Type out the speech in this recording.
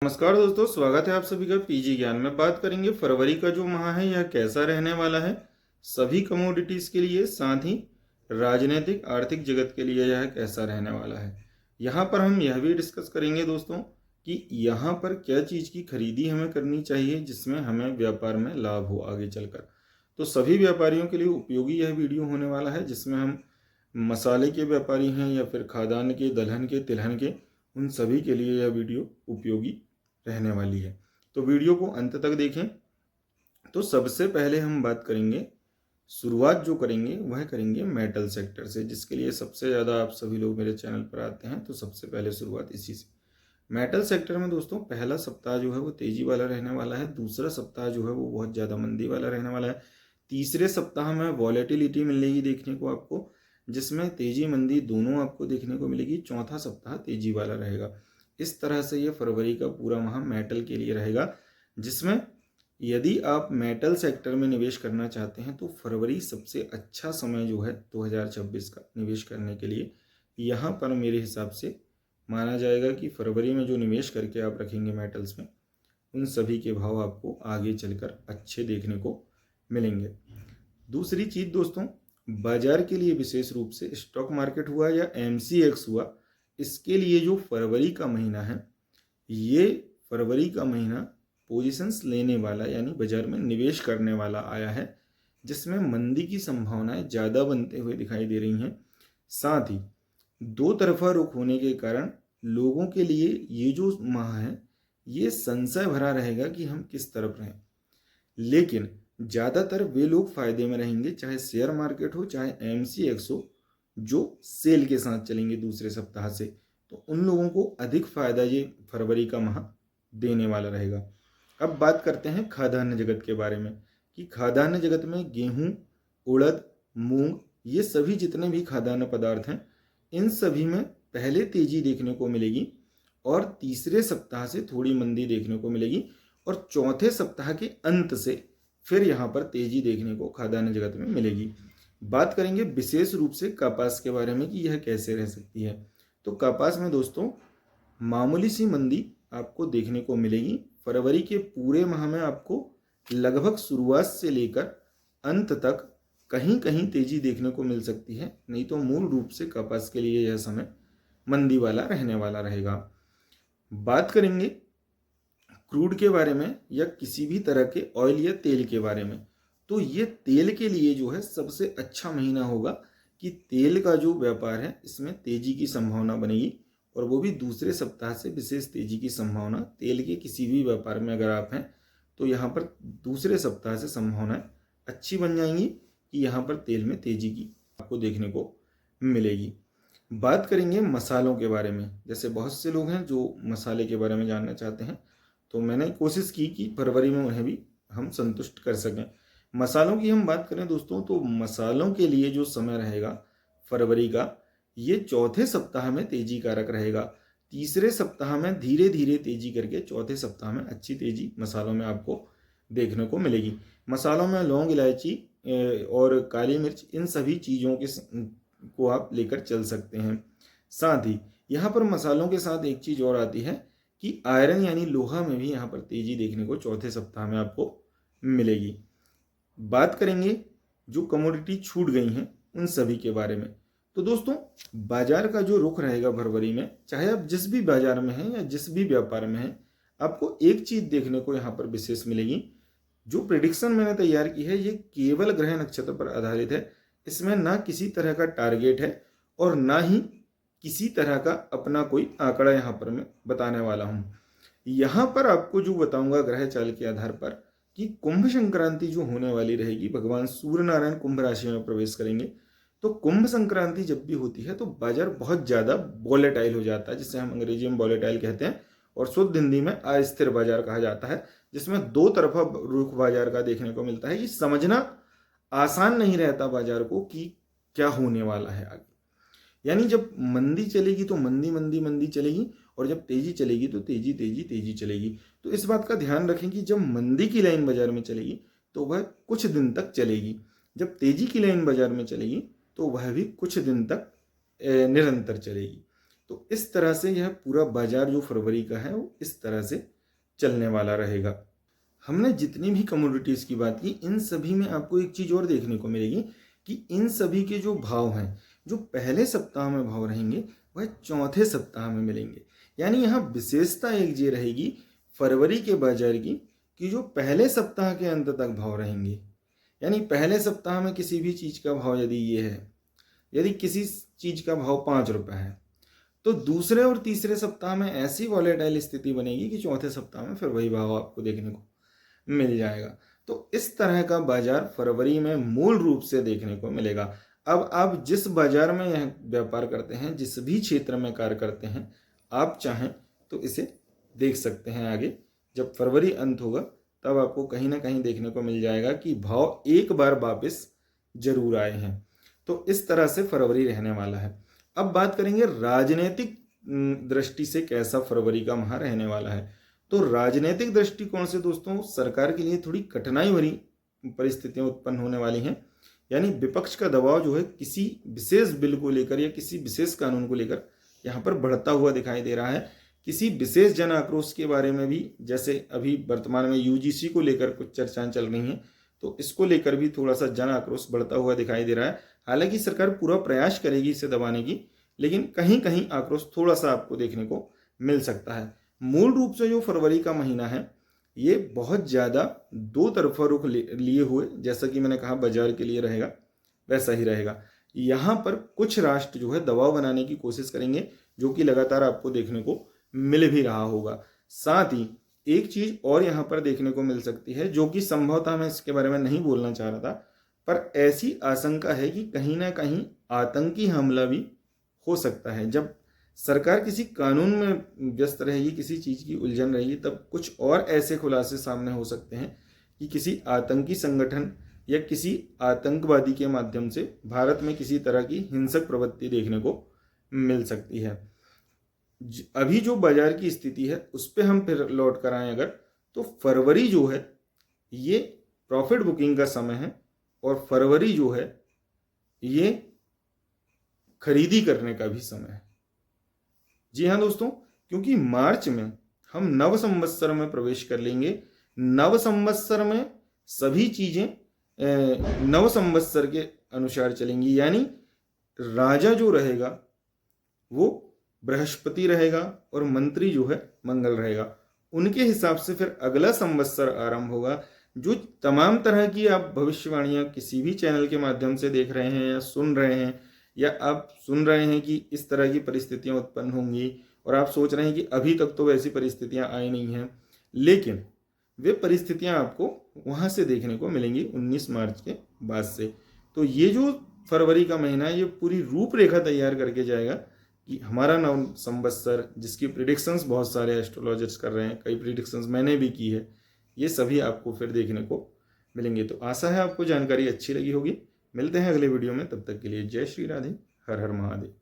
नमस्कार दोस्तों, स्वागत है आप सभी का पीजी ज्ञान में। बात करेंगे फरवरी का जो माह है यह कैसा रहने वाला है सभी कमोडिटीज के लिए, साथ ही राजनीतिक आर्थिक जगत के लिए यह कैसा रहने वाला है। यहाँ पर हम यह भी डिस्कस करेंगे दोस्तों कि यहाँ पर क्या चीज़ की खरीदी हमें करनी चाहिए जिसमें हमें व्यापार में लाभ हो आगे चलकर। तो सभी व्यापारियों के लिए उपयोगी यह वीडियो होने वाला है, जिसमें हम मसाले के व्यापारी हैं या फिर खाद्यान्न के, दलहन के, तिलहन के, उन सभी के लिए यह वीडियो उपयोगी रहने वाली है। तो वीडियो को अंत तक देखें। तो सबसे पहले हम बात करेंगे, शुरुआत जो करेंगे वह करेंगे मेटल सेक्टर से, जिसके लिए सबसे ज़्यादा आप सभी लोग मेरे चैनल पर आते हैं। तो सबसे पहले शुरुआत इसी से। मेटल सेक्टर में दोस्तों पहला सप्ताह जो है वो तेजी वाला रहने वाला है, दूसरा सप्ताह जो है वो बहुत ज़्यादा मंदी वाला रहने वाला है, तीसरे सप्ताह में वॉलेटिलिटी मिलेगी देखने को आपको, जिसमें तेजी मंदी दोनों आपको देखने को मिलेगी, चौथा सप्ताह तेजी वाला रहेगा। इस तरह से ये फरवरी का पूरा माह मेटल के लिए रहेगा, जिसमें यदि आप मेटल सेक्टर में निवेश करना चाहते हैं तो फरवरी सबसे अच्छा समय जो है 2026 का निवेश करने के लिए। यहाँ पर मेरे हिसाब से माना जाएगा कि फरवरी में जो निवेश करके आप रखेंगे मेटल्स में, उन सभी के भाव आपको आगे चलकर अच्छे देखने को मिलेंगे। दूसरी चीज़ दोस्तों, बाजार के लिए विशेष रूप से स्टॉक मार्केट हुआ या MCX हुआ, इसके लिए जो फरवरी का महीना है, ये फरवरी का महीना पोजीशंस लेने वाला यानी बाजार में निवेश करने वाला आया है, जिसमें मंदी की संभावनाएं ज़्यादा बनते हुए दिखाई दे रही हैं। साथ ही दो तरफा रुख होने के कारण लोगों के लिए ये जो माह है ये संशय भरा रहेगा कि हम किस तरफ रहें, लेकिन ज़्यादातर वे लोग फायदे में रहेंगे, चाहे शेयर मार्केट हो चाहे MCX हो, जो सेल के साथ चलेंगे दूसरे सप्ताह से। तो उन लोगों को अधिक फायदा ये फरवरी का माह देने वाला रहेगा। अब बात करते हैं खाद्यान्न जगत के बारे में कि खाद्यान्न जगत में गेहूं, उड़द, मूंग, ये सभी जितने भी खाद्यान्न पदार्थ हैं, इन सभी में पहले तेजी देखने को मिलेगी और तीसरे सप्ताह से थोड़ी मंदी देखने को मिलेगी और चौथे सप्ताह के अंत से फिर यहाँ पर तेजी देखने को खाद्यान्न जगत में मिलेगी। बात करेंगे विशेष रूप से कपास के बारे में कि यह कैसे रह सकती है। तो कपास में दोस्तों मामूली सी मंदी आपको देखने को मिलेगी। फरवरी के पूरे माह में आपको लगभग शुरुआत से लेकर अंत तक कहीं कहीं तेजी देखने को मिल सकती है, नहीं तो मूल रूप से कपास के लिए यह समय मंदी वाला रहने वाला रहेगा। बात करेंगे क्रूड के बारे में या किसी भी तरह के ऑयल या तेल के बारे में, तो ये तेल के लिए जो है सबसे अच्छा महीना होगा कि तेल का जो व्यापार है इसमें तेजी की संभावना बनेगी, और वो भी दूसरे सप्ताह से विशेष तेजी की संभावना। तेल के किसी भी व्यापार में अगर आप हैं तो यहाँ पर दूसरे सप्ताह से संभावनाएं अच्छी बन जाएंगी कि यहाँ पर तेल में तेजी की आपको देखने को मिलेगी। बात करेंगे मसालों के बारे में। जैसे बहुत से लोग हैं जो मसाले के बारे में जानना चाहते हैं, तो मैंने कोशिश की कि फरवरी में उन्हें भी हम संतुष्ट कर सकें। मसालों की हम बात करें दोस्तों, तो मसालों के लिए जो समय रहेगा फरवरी का, ये चौथे सप्ताह में तेजी कारक रहेगा। तीसरे सप्ताह में धीरे धीरे तेजी करके चौथे सप्ताह में अच्छी तेजी मसालों में आपको देखने को मिलेगी। मसालों में लौंग, इलायची और काली मिर्च, इन सभी चीज़ों के को आप लेकर चल सकते हैं। साथ ही यहाँ पर मसालों के साथ एक चीज़ और आती है कि आयरन यानी लोहा में भी यहाँ पर तेजी देखने को चौथे सप्ताह में आपको मिलेगी। बात करेंगे जो कमोडिटी छूट गई हैं उन सभी के बारे में। तो दोस्तों बाजार का जो रुख रहेगा फरवरी में, चाहे आप जिस भी बाजार में हैं या जिस भी व्यापार में हैं, आपको एक चीज़ देखने को यहाँ पर विशेष मिलेगी। जो प्रिडिक्शन मैंने तैयार की है ये केवल ग्रह नक्षत्र पर आधारित है। इसमें ना किसी तरह का टारगेट है और ना ही किसी तरह का अपना कोई आंकड़ा यहाँ पर मैं बताने वाला हूँ। यहाँ पर आपको जो बताऊंगा ग्रह चाल के आधार पर कि कुंभ संक्रांति जो होने वाली रहेगी, भगवान सूर्य नारायण कुंभ राशि में प्रवेश करेंगे। तो कुंभ संक्रांति जब भी होती है तो बाजार बहुत ज़्यादा वॉलेटाइल हो जाता है, जिसे हम अंग्रेजी में वॉलेटाइल कहते हैं, और शुद्ध हिंदी में अस्थिर बाजार कहा जाता है, जिसमें दो तरफा रुख बाजार का देखने को मिलता है। ये समझना आसान नहीं रहता बाजार को कि क्या होने वाला है आगे। यानी जब मंदी चलेगी तो मंदी मंदी मंदी चलेगी, और जब तेजी चलेगी तो तेजी तेजी तेजी चलेगी। तो इस बात का ध्यान रखें कि जब मंदी की लाइन बाजार में चलेगी तो वह कुछ दिन तक चलेगी, जब तेजी की लाइन बाजार में चलेगी तो वह भी कुछ दिन तक निरंतर चलेगी। तो इस तरह से यह पूरा बाजार जो फरवरी का है वो इस तरह से चलने वाला रहेगा। हमने जितनी भी कमोडिटीज़ की बात की, इन सभी में आपको एक चीज़ और देखने को मिलेगी कि इन सभी के जो भाव हैं, जो पहले सप्ताह में भाव रहेंगे वह चौथे सप्ताह में मिलेंगे। यानी यहाँ विशेषता एक ये रहेगी फरवरी के बाजार की कि जो पहले सप्ताह के अंत तक भाव रहेंगे, यानी पहले सप्ताह में किसी भी चीज़ का भाव यदि ये है, यदि किसी चीज़ का भाव 5 रुपये है, तो दूसरे और तीसरे सप्ताह में ऐसी वॉलेटाइल स्थिति बनेगी कि चौथे सप्ताह में फिर वही भाव आपको देखने को मिल जाएगा। तो इस तरह का बाजार फरवरी में मूल रूप से देखने को मिलेगा। अब आप जिस बाजार में यह व्यापार करते हैं, जिस भी क्षेत्र में कार्य करते हैं, आप चाहें तो इसे देख सकते हैं। आगे जब फरवरी अंत होगा तब आपको कहीं ना कहीं देखने को मिल जाएगा कि भाव एक बार वापस जरूर आए हैं। तो इस तरह से फरवरी रहने वाला है। अब बात करेंगे राजनीतिक दृष्टि से कैसा फरवरी का माह रहने वाला है। तो राजनीतिक दृष्टिकोण से दोस्तों सरकार के लिए थोड़ी कठिनाई भरी परिस्थितियां उत्पन्न होने वाली हैं। यानी विपक्ष का दबाव जो है किसी विशेष बिल को लेकर या किसी विशेष कानून को लेकर यहाँ पर बढ़ता हुआ दिखाई दे रहा है। किसी विशेष जन आक्रोश के बारे में भी, जैसे अभी वर्तमान में यूजीसी को लेकर कुछ चर्चाएं चल रही हैं, तो इसको लेकर भी थोड़ा सा जन आक्रोश बढ़ता हुआ दिखाई दे रहा है। हालांकि सरकार पूरा प्रयास करेगी इसे दबाने की, लेकिन कहीं कहीं आक्रोश थोड़ा सा आपको देखने को मिल सकता है। मूल रूप से जो फरवरी का महीना है ये बहुत ज़्यादा दो तरफा रुख लिए हुए, जैसा कि मैंने कहा बाजार के लिए रहेगा वैसा ही रहेगा। यहाँ पर कुछ राष्ट्र जो है दबाव बनाने की कोशिश करेंगे, जो कि लगातार आपको देखने को मिल भी रहा होगा। साथ ही एक चीज़ और यहाँ पर देखने को मिल सकती है, जो कि संभवतः मैं इसके बारे में नहीं बोलना चाह रहा था, पर ऐसी आशंका है कि कहीं ना कहीं आतंकी हमला भी हो सकता है। जब सरकार किसी कानून में व्यस्त रहेगी, किसी चीज़ की उलझन रहेगी, तब कुछ और ऐसे खुलासे सामने हो सकते हैं कि किसी आतंकी संगठन या किसी आतंकवादी के माध्यम से भारत में किसी तरह की हिंसक प्रवृत्ति देखने को मिल सकती है। अभी जो बाजार की स्थिति है उस पर हम फिर लौट कर आए अगर, तो फरवरी जो है ये प्रॉफिट बुकिंग का समय है और फरवरी जो है ये खरीदी करने का भी समय है। जी हाँ दोस्तों, क्योंकि मार्च में हम नव संवत्सर में प्रवेश कर लेंगे। नव संवत्सर में सभी चीजें नव संवत्सर के अनुसार चलेंगी, यानी राजा जो रहेगा वो बृहस्पति रहेगा और मंत्री जो है मंगल रहेगा। उनके हिसाब से फिर अगला संवत्सर आरंभ होगा। जो तमाम तरह की आप भविष्यवाणियां किसी भी चैनल के माध्यम से देख रहे हैं या सुन रहे हैं, या आप सुन रहे हैं कि इस तरह की परिस्थितियां उत्पन्न होंगी और आप सोच रहे हैं कि अभी तक तो वैसी परिस्थितियां आई नहीं हैं, लेकिन वे परिस्थितियां आपको वहां से देखने को मिलेंगी 19 मार्च के बाद से। तो ये जो फरवरी का महीना है ये पूरी रूपरेखा तैयार करके जाएगा कि हमारा नव संवत्सर, जिसकी प्रिडिक्शंस बहुत सारे एस्ट्रोलॉजर्स कर रहे हैं, कई प्रिडिक्शंस मैंने भी की है, ये सभी आपको फिर देखने को मिलेंगे। तो आशा है आपको जानकारी अच्छी लगी होगी। मिलते हैं अगले वीडियो में, तब तक के लिए जय श्री राधे, हर हर महादेव।